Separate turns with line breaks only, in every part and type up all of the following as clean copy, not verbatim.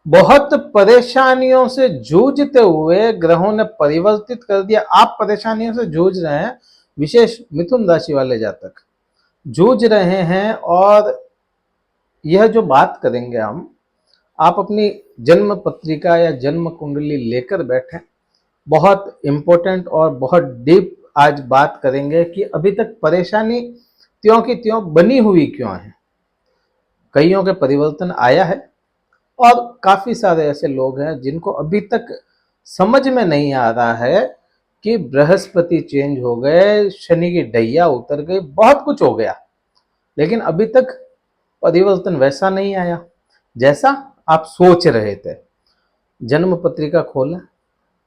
बहुत परेशानियों से जूझते हुए ग्रहों ने परिवर्तित कर दिया। आप परेशानियों से जूझ रहे हैं, विशेष मिथुन राशि वाले जातक जूझ रहे हैं। और यह जो बात करेंगे हम, आप अपनी जन्म पत्रिका या जन्म कुंडली लेकर बैठे। बहुत इंपॉर्टेंट और बहुत डीप आज बात करेंगे कि अभी तक परेशानी त्यों की त्यों बनी हुई क्यों है। कईयों के परिवर्तन आया है और काफी सारे ऐसे लोग हैं जिनको अभी तक समझ में नहीं आ रहा है कि बृहस्पति चेंज हो गए, शनि की ढैया उतर गई, बहुत कुछ हो गया, लेकिन अभी तक परिवर्तन वैसा नहीं आया जैसा आप सोच रहे थे। जन्म पत्रिका खोलें,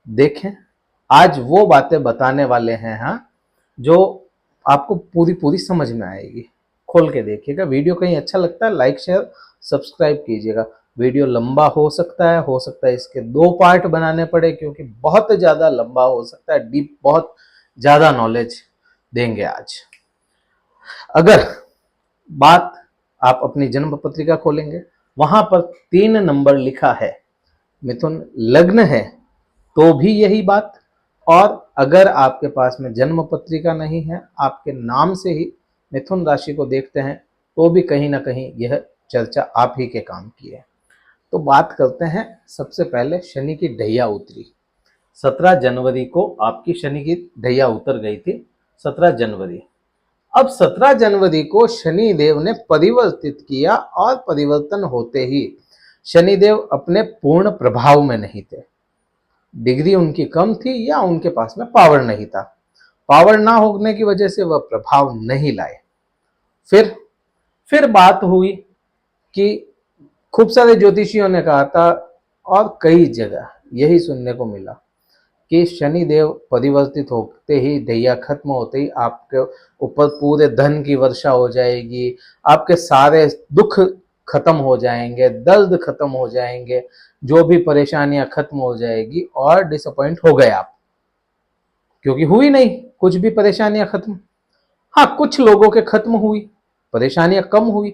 देखें, आज वो बातें बताने वाले हैं हाँ, जो आपको पूरी पूरी समझ में आएगी। खोल के देखिएगा। वीडियो कहीं अच्छा लगता है लाइक शेयर सब्सक्राइब कीजिएगा। वीडियो लंबा हो सकता है इसके 2 पार्ट बनाने पड़े, क्योंकि बहुत ज़्यादा लंबा हो सकता है, डीप बहुत ज़्यादा नॉलेज देंगे आज। अगर बात आप अपनी जन्म पत्रिका खोलेंगे, वहां पर 3 नंबर लिखा है, मिथुन लग्न है तो भी यही बात। और अगर आपके पास में जन्म पत्रिका नहीं है, आपके नाम से ही मिथुन राशि को देखते हैं, तो भी कहीं ना कहीं यह चर्चा आप ही के काम की है। तो बात करते हैं। सबसे पहले शनि की ढैया उतरी 17 जनवरी को, आपकी शनि की ढैया उतर गई थी 17 जनवरी। अब 17 जनवरी को शनि देव ने परिवर्तित किया और परिवर्तन होते ही शनिदेव अपने पूर्ण प्रभाव में नहीं थे। डिग्री उनकी कम थी या उनके पास में पावर नहीं था। पावर ना होने की वजह से वह प्रभाव नहीं लाए। फिर बात हुई कि खूब सारे ज्योतिषियों ने कहा था और कई जगह यही सुनने को मिला कि शनि देव परिवर्तित होते ही, दैया खत्म होते ही आपके ऊपर पूरे धन की वर्षा हो जाएगी, आपके सारे दुख खत्म हो जाएंगे, दर्द खत्म हो जाएंगे, जो भी परेशानियां खत्म हो जाएगी। और डिसअपॉइंट हो गए आप, क्योंकि हुई नहीं कुछ भी परेशानियां खत्म। हाँ, कुछ लोगों के खत्म हुई, परेशानियां कम हुई,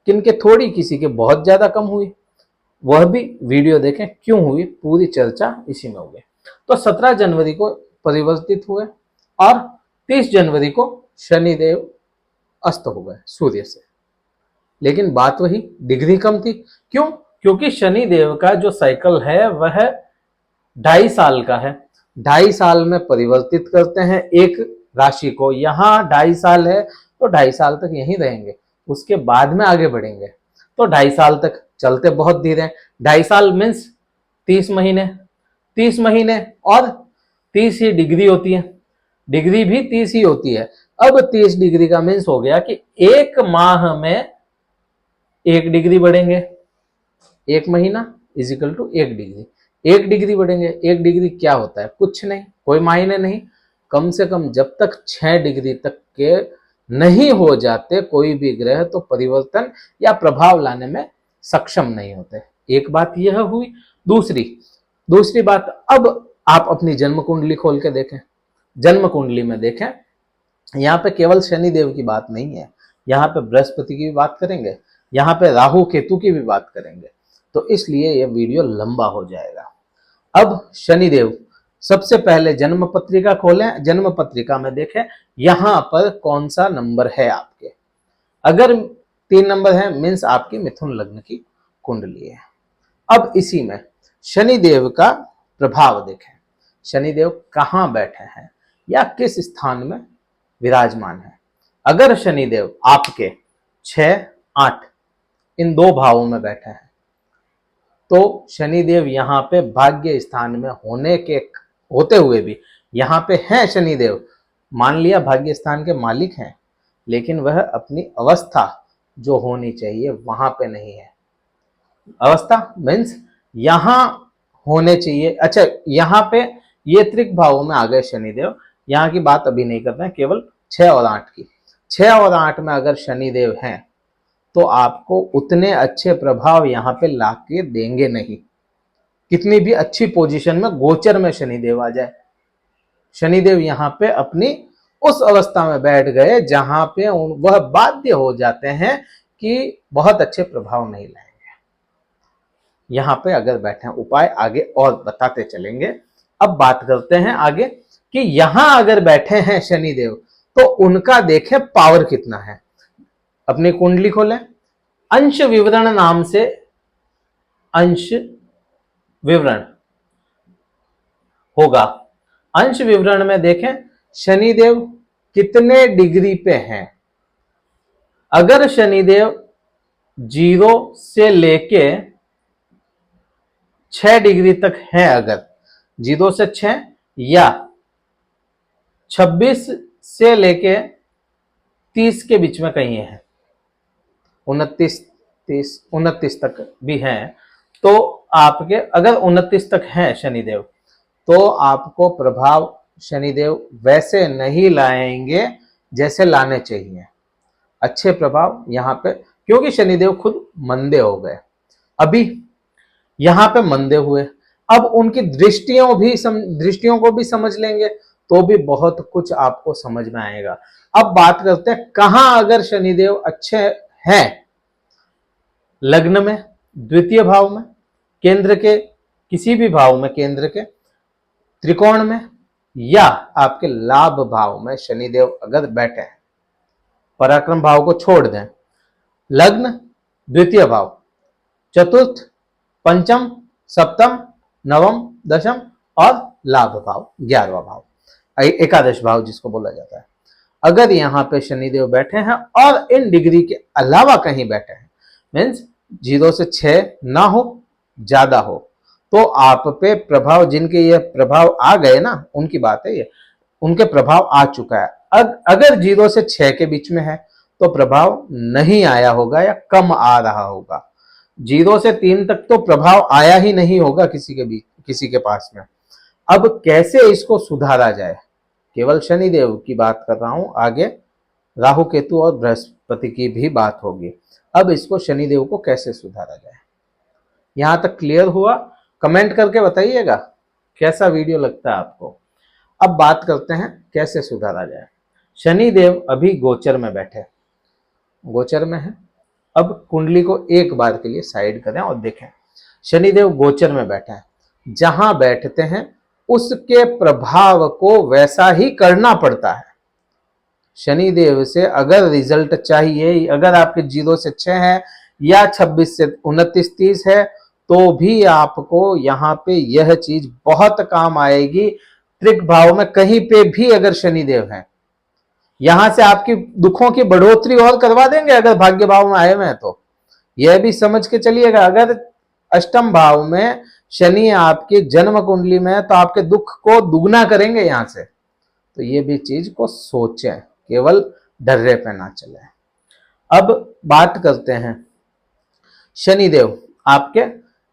किनके थोड़ी, किसी के बहुत ज्यादा कम हुई। वह भी वीडियो देखें क्यों हुई, पूरी चर्चा इसी में होगी। तो 17 जनवरी को परिवर्तित हुए और 30 जनवरी को शनिदेव अस्त हो गए सूर्य से। लेकिन बात वही, डिग्री कम थी। क्यों? क्योंकि शनिदेव का जो साइकिल है वह 2.5 साल का है। 2.5 साल में परिवर्तित करते हैं एक राशि को। यहाँ 2.5 साल है तो 2.5 साल तक यहीं रहेंगे, उसके बाद में आगे बढ़ेंगे। तो 2.5 साल तक चलते बहुत धीरे। 2.5 साल मीन्स 30 महीने। 30 महीने और 30 ही डिग्री होती है, डिग्री भी 30 ही होती है। अब 30 डिग्री का मीन्स हो गया कि 1 माह में 1 डिग्री बढ़ेंगे। 1 महीना इजिकल टू 1 डिग्री। 1 डिग्री बढ़ेंगे। 1 डिग्री क्या होता है? कुछ नहीं, कोई मायने नहीं। कम से कम जब तक 6 डिग्री तक के नहीं हो जाते कोई भी ग्रह, तो परिवर्तन या प्रभाव लाने में सक्षम नहीं होते। एक बात यह हुई। दूसरी बात, अब आप अपनी जन्म कुंडली खोल के देखें। जन्म कुंडली में देखें, यहाँ पे केवल शनि देव की बात नहीं है, यहाँ पे बृहस्पति की भी बात करेंगे, यहाँ पे राहु केतु की भी बात करेंगे। तो इसलिए यह वीडियो लंबा हो जाएगा। अब शनिदेव, सबसे पहले जन्म पत्रिका खोलें, जन्म पत्रिका में देखें यहां पर कौन सा नंबर है आपके। अगर 3 नंबर है मीन्स आपकी मिथुन लग्न की कुंडली है। अब इसी में शनिदेव का प्रभाव देखें। शनिदेव कहां बैठे हैं या किस स्थान में विराजमान है। अगर शनिदेव आपके 6, 8 इन 2 भावों में बैठे हैं, तो शनिदेव यहाँ पे भाग्य स्थान में होते हुए भी यहाँ पे हैं शनिदेव। मान लिया भाग्य स्थान के मालिक हैं, लेकिन वह अपनी अवस्था जो होनी चाहिए वहां पे नहीं है। अवस्था मीन्स यहाँ होने चाहिए। अच्छा, यहाँ पे ये त्रिक भावों में आ गए शनिदेव। यहाँ की बात अभी नहीं करते हैं, केवल 6 और 8 की। 6 और 8 में अगर शनिदेव हैं तो आपको उतने अच्छे प्रभाव यहाँ पे लाके देंगे नहीं। कितनी भी अच्छी पोजीशन में गोचर में शनिदेव आ जाए, शनिदेव यहाँ पे अपनी उस अवस्था में बैठ गए जहां पे वह बाध्य हो जाते हैं कि बहुत अच्छे प्रभाव नहीं लाएंगे। यहां पे अगर बैठे हैं, उपाय आगे और बताते चलेंगे। अब बात करते हैं आगे कि यहां अगर बैठे हैं शनिदेव तो उनका देखें पावर कितना है। अपनी कुंडली खोलें, अंश विवरण नाम से अंश विवरण होगा। अंश विवरण में देखें शनिदेव कितने डिग्री पे हैं। अगर शनिदेव 0 से लेके 6 डिग्री तक है, अगर 0 से 6 या 26 से लेके 30 के बीच में कहीं है, 29 तक भी है, तो आपके अगर 29 तक है शनिदेव तो आपको प्रभाव शनिदेव वैसे नहीं लाएंगे जैसे लाने चाहिए। अच्छे प्रभाव यहां पे, क्योंकि शनिदेव खुद मंदे हो गए, अभी यहां पे मंदे हुए, अब उनकी दृष्टियों को भी समझ लेंगे तो भी बहुत कुछ आपको समझ में आएगा। अब बात करते हैं कहां अगर शनिदेव अच्छे हैं, लग्न में, द्वितीय भाव में, केंद्र के किसी भी भाव में, केंद्र के त्रिकोण में, या आपके लाभ भाव में शनिदेव अगर बैठे हैं, पराक्रम भाव को छोड़ दें, लग्न, द्वितीय भाव, चतुर्थ, पंचम, सप्तम, नवम, दशम और लाभ भाव 11वां भाव, एकादश भाव जिसको बोला जाता है। अगर यहां पे शनिदेव बैठे हैं और इन डिग्री के अलावा कहीं बैठे हैं, मीन्स 0 से 6 ना हो, ज्यादा हो, तो आप पे प्रभाव, जिनके ये प्रभाव आ गए ना, उनकी बात है ये, उनके प्रभाव आ चुका है। अगर 0 से 6 के बीच में है तो प्रभाव नहीं आया होगा या कम आ रहा होगा। 0 से 3 तक तो प्रभाव आया ही नहीं होगा किसी के पास में। अब कैसे इसको सुधारा जाए, केवल शनिदेव की बात कर रहा हूं, आगे राहु केतु और बृहस्पति की भी बात होगी। अब इसको शनिदेव को कैसे सुधारा जाए, यहां तक क्लियर हुआ? कमेंट करके बताइएगा कैसा वीडियो लगता है आपको। अब बात करते हैं कैसे सुधारा जाए। शनिदेव अभी गोचर में बैठे, गोचर में है। अब कुंडली को एक बार के लिए साइड करें और देखें, शनिदेव गोचर में बैठे हैं, जहां बैठते हैं उसके प्रभाव को वैसा ही करना पड़ता है। शनिदेव से अगर रिजल्ट चाहिए, अगर आपके 0 से 6 है या 26 से 29 30 है, तो भी आपको यहां पे यह चीज बहुत काम आएगी। त्रिक भाव में कहीं पे भी अगर शनिदेव है, यहां से आपकी दुखों की बढ़ोतरी और करवा देंगे अगर भाग्य भाव में आए हुए हैं तो। यह भी समझ के चलिएगा, अगर अष्टम भाव में शनि आपकी जन्म कुंडली में है तो आपके दुख को दुगना करेंगे यहां से। तो ये भी चीज को सोचें, केवल डर्रे पे ना चले। अब बात करते हैं शनिदेव आपके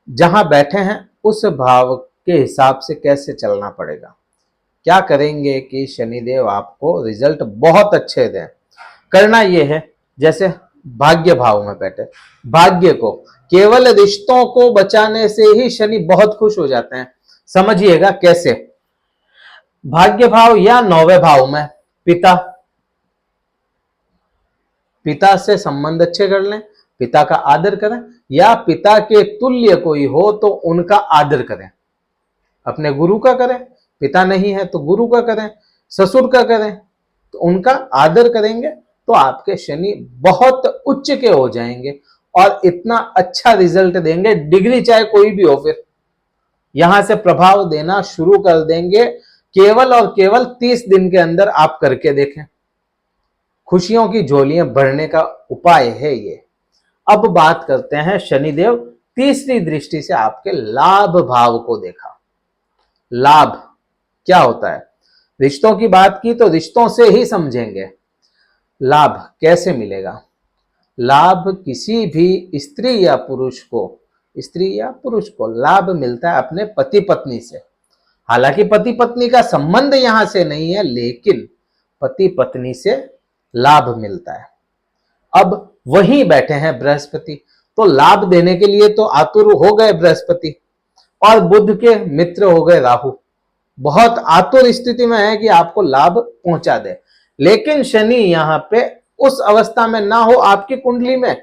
जहां बैठे हैं उस भाव के हिसाब से कैसे चलना पड़ेगा, क्या करेंगे कि शनिदेव आपको रिजल्ट बहुत अच्छे दें। करना यह है, जैसे भाग्य भाव में बैठे, भाग्य को, केवल रिश्तों को बचाने से ही शनि बहुत खुश हो जाते हैं। समझिएगा कैसे, भाग्य भाव या 9वें भाव में पिता से संबंध अच्छे कर लें, पिता का आदर करें, या पिता के तुल्य कोई हो तो उनका आदर करें। अपने गुरु का करें, पिता नहीं है तो गुरु का करें, ससुर का करें, तो उनका आदर करेंगे तो आपके शनि बहुत उच्च के हो जाएंगे और इतना अच्छा रिजल्ट देंगे, डिग्री चाहे कोई भी हो, फिर यहां से प्रभाव देना शुरू कर देंगे। केवल और केवल 30 दिन के अंदर आप करके देखें, खुशियों की झोलियां भरने का उपाय है ये। अब बात करते हैं शनिदेव तीसरी दृष्टि से आपके लाभ भाव को देखा। लाभ क्या होता है, रिश्तों की बात की तो रिश्तों से ही समझेंगे लाभ कैसे मिलेगा। लाभ किसी भी स्त्री या पुरुष को लाभ मिलता है अपने पति पत्नी से। हालांकि पति पत्नी का संबंध यहां से नहीं है, लेकिन पति पत्नी से लाभ मिलता है। अब वहीं बैठे हैं बृहस्पति, तो लाभ देने के लिए तो आतुर हो गए बृहस्पति, और बुध के मित्र हो गए राहु। बहुत आतुर स्थिति में है कि आपको लाभ पहुंचा दे, लेकिन शनि यहां पे उस अवस्था में ना हो आपकी कुंडली में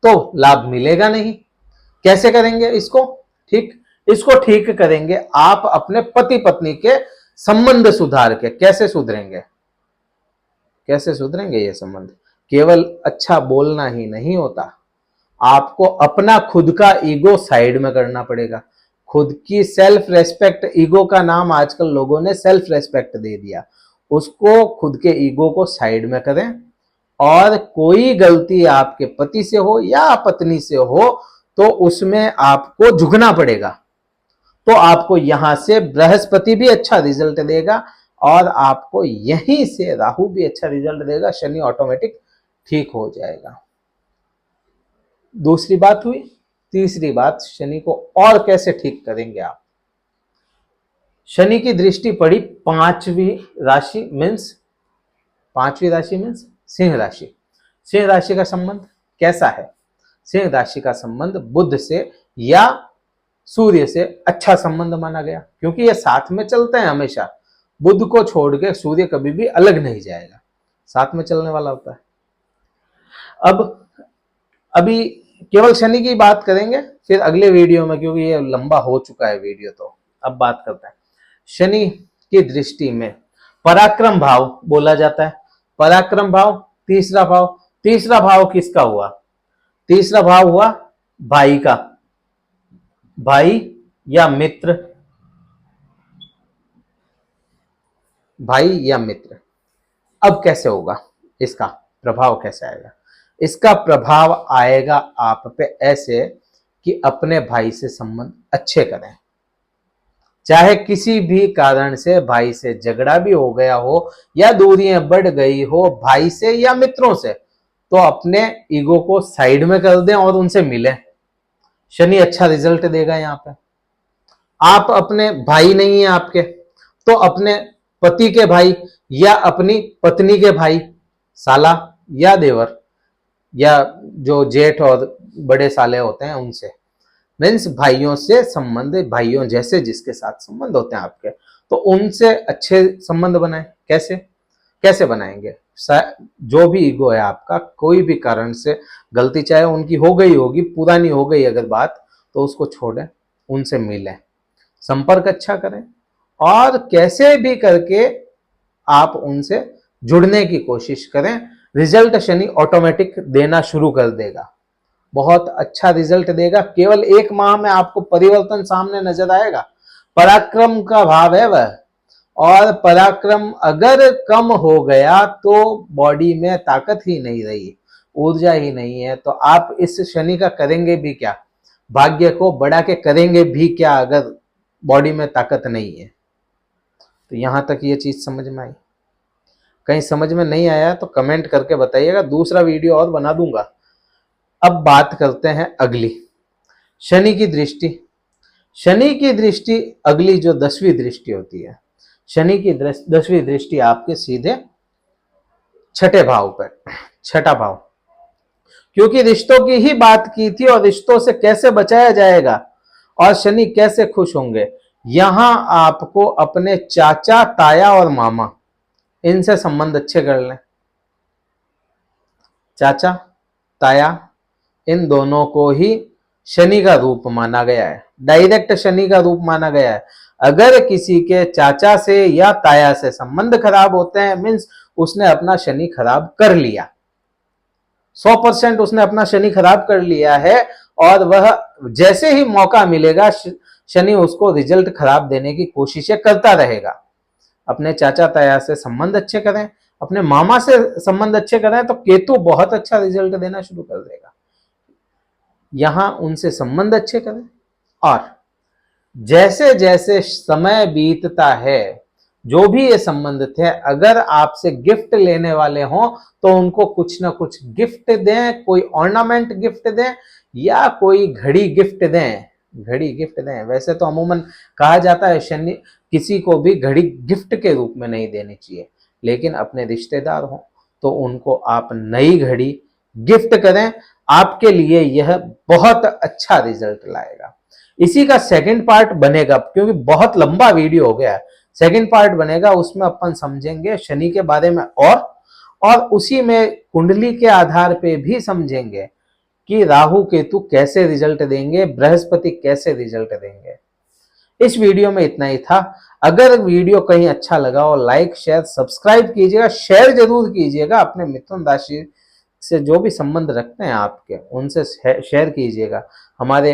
तो लाभ मिलेगा नहीं। कैसे करेंगे इसको ठीक? इसको ठीक करेंगे आप अपने पति पत्नी के संबंध सुधार के। कैसे सुधरेंगे? कैसे सुधरेंगे ये संबंध? केवल अच्छा बोलना ही नहीं होता, आपको अपना खुद का ईगो साइड में करना पड़ेगा। खुद की सेल्फ रेस्पेक्ट, ईगो का नाम आजकल लोगों ने सेल्फ रेस्पेक्ट दे दिया, उसको खुद के ईगो को साइड में करें। और कोई गलती आपके पति से हो या पत्नी से हो तो उसमें आपको झुकना पड़ेगा। तो आपको यहां से बृहस्पति भी अच्छा रिजल्ट देगा और आपको यहीं से राहु भी अच्छा रिजल्ट देगा, शनि ऑटोमेटिक ठीक हो जाएगा। दूसरी बात हुई। तीसरी बात, शनि को और कैसे ठीक करेंगे आप? शनि की दृष्टि पड़ी पांचवी राशि मीन्स सिंह राशि। सिंह राशि का संबंध कैसा है? सिंह राशि का संबंध बुध से या सूर्य से अच्छा संबंध माना गया, क्योंकि ये साथ में चलते हैं हमेशा। बुध को छोड़ के सूर्य कभी भी अलग नहीं जाएगा, साथ में चलने वाला होता है। अब अभी केवल शनि की बात करेंगे, फिर अगले वीडियो में, क्योंकि ये लंबा हो चुका है वीडियो, तो अब बात करते हैं शनि की दृष्टि में पराक्रम भाव बोला जाता है। पराक्रम भाव तीसरा भाव। तीसरा भाव किसका हुआ? तीसरा भाव हुआ भाई का, भाई या मित्र, भाई या मित्र। अब कैसे होगा इसका प्रभाव, कैसे आएगा? इसका प्रभाव आएगा आप पे ऐसे कि अपने भाई से संबंध अच्छे करें। चाहे किसी भी कारण से भाई से झगड़ा भी हो गया हो या दूरियां बढ़ गई हो भाई से या मित्रों से, तो अपने ईगो को साइड में कर दें और उनसे मिलें। शनि अच्छा रिजल्ट देगा यहां पे। आप अपने भाई नहीं है आपके, तो अपने पति के भाई या अपनी पत्नी के भाई, साला या देवर या जो जेठ और बड़े साले होते हैं उनसे, मीन्स भाइयों से संबंध, भाइयों जैसे जिसके साथ संबंध होते हैं आपके, तो उनसे अच्छे संबंध बनाएं। कैसे? कैसे बनाएंगे? जो भी ईगो है आपका, कोई भी कारण से गलती चाहे उनकी हो गई होगी, पुरानी हो गई अगर बात, तो उसको छोड़ें, उनसे मिलें, संपर्क अच्छा करें और कैसे भी करके आप उनसे जुड़ने की कोशिश करें। रिजल्ट शनि ऑटोमेटिक देना शुरू कर देगा, बहुत अच्छा रिजल्ट देगा। केवल 1 माह में आपको परिवर्तन सामने नजर आएगा। पराक्रम का भाव है वह, और पराक्रम अगर कम हो गया तो बॉडी में ताकत ही नहीं रही, ऊर्जा ही नहीं है, तो आप इस शनि का करेंगे भी क्या? भाग्य को बढ़ा के करेंगे भी क्या अगर बॉडी में ताकत नहीं है? तो यहां तक ये चीज समझ में आई? कहीं समझ में नहीं आया तो कमेंट करके बताइएगा, दूसरा वीडियो और बना दूंगा। अब बात करते हैं अगली, शनि की दृष्टि। शनि की दृष्टि अगली जो 10वीं दृष्टि होती है, शनि की 10वीं दृष्टि आपके सीधे छठे भाव पर, छठा भाव, क्योंकि रिश्तों की ही बात की थी और रिश्तों से कैसे बचाया जाएगा और शनि कैसे खुश होंगे। यहां आपको अपने चाचा, ताया और मामा, इनसे संबंध अच्छे कर लें। चाचा, ताया, इन दोनों को ही शनि का रूप माना गया है, डायरेक्ट शनि का रूप माना गया है। अगर किसी के चाचा से या ताया से संबंध खराब होते हैं, मीन्स उसने अपना शनि खराब कर लिया, 100% उसने अपना शनि खराब कर लिया है। और वह जैसे ही मौका मिलेगा शनि उसको रिजल्ट खराब देने की कोशिशें करता रहेगा। अपने चाचा ताया से संबंध अच्छे करें, अपने मामा से संबंध अच्छे करें, तो केतु बहुत अच्छा रिजल्ट देना शुरू कर देगा। यहां उनसे संबंध अच्छे करें और जैसे जैसे समय बीतता है, जो भी ये संबंध थे, अगर आपसे गिफ्ट लेने वाले हों तो उनको कुछ ना कुछ गिफ्ट दें, कोई ऑर्नामेंट गिफ्ट दें या कोई घड़ी गिफ्ट दें। घड़ी गिफ्ट दें, वैसे तो अमूमन कहा जाता है शनि किसी को भी घड़ी गिफ्ट के रूप में नहीं देनी चाहिए, लेकिन अपने रिश्तेदार हों तो उनको आप नई घड़ी गिफ्ट करें, आपके लिए यह बहुत अच्छा रिजल्ट लाएगा। इसी का सेकंड पार्ट बनेगा, क्योंकि बहुत लंबा वीडियो हो गया, सेकंड पार्ट बनेगा, उसमें अपन समझेंगे शनि के बारे में और उसी में कुंडली के आधार पे भी समझेंगे कि राहु केतु कैसे रिजल्ट देंगे, बृहस्पति कैसे रिजल्ट देंगे। इस वीडियो में इतना ही था। अगर वीडियो कहीं अच्छा लगा हो लाइक शेयर सब्सक्राइब कीजिएगा, शेयर जरूर कीजिएगा, अपने मिथुन राशि से जो भी संबंध रखते हैं आपके उनसे शेयर कीजिएगा। हमारे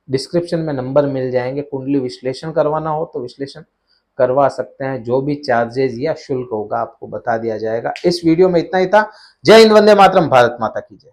डिस्क्रिप्शन में नंबर मिल जाएंगे, कुंडली विश्लेषण करवाना हो तो विश्लेषण करवा सकते हैं, जो भी चार्जेस या शुल्क होगा आपको बता दिया जाएगा। इस वीडियो में इतना ही था। जय हिंद, वंदे मातरम, भारत माता की जय।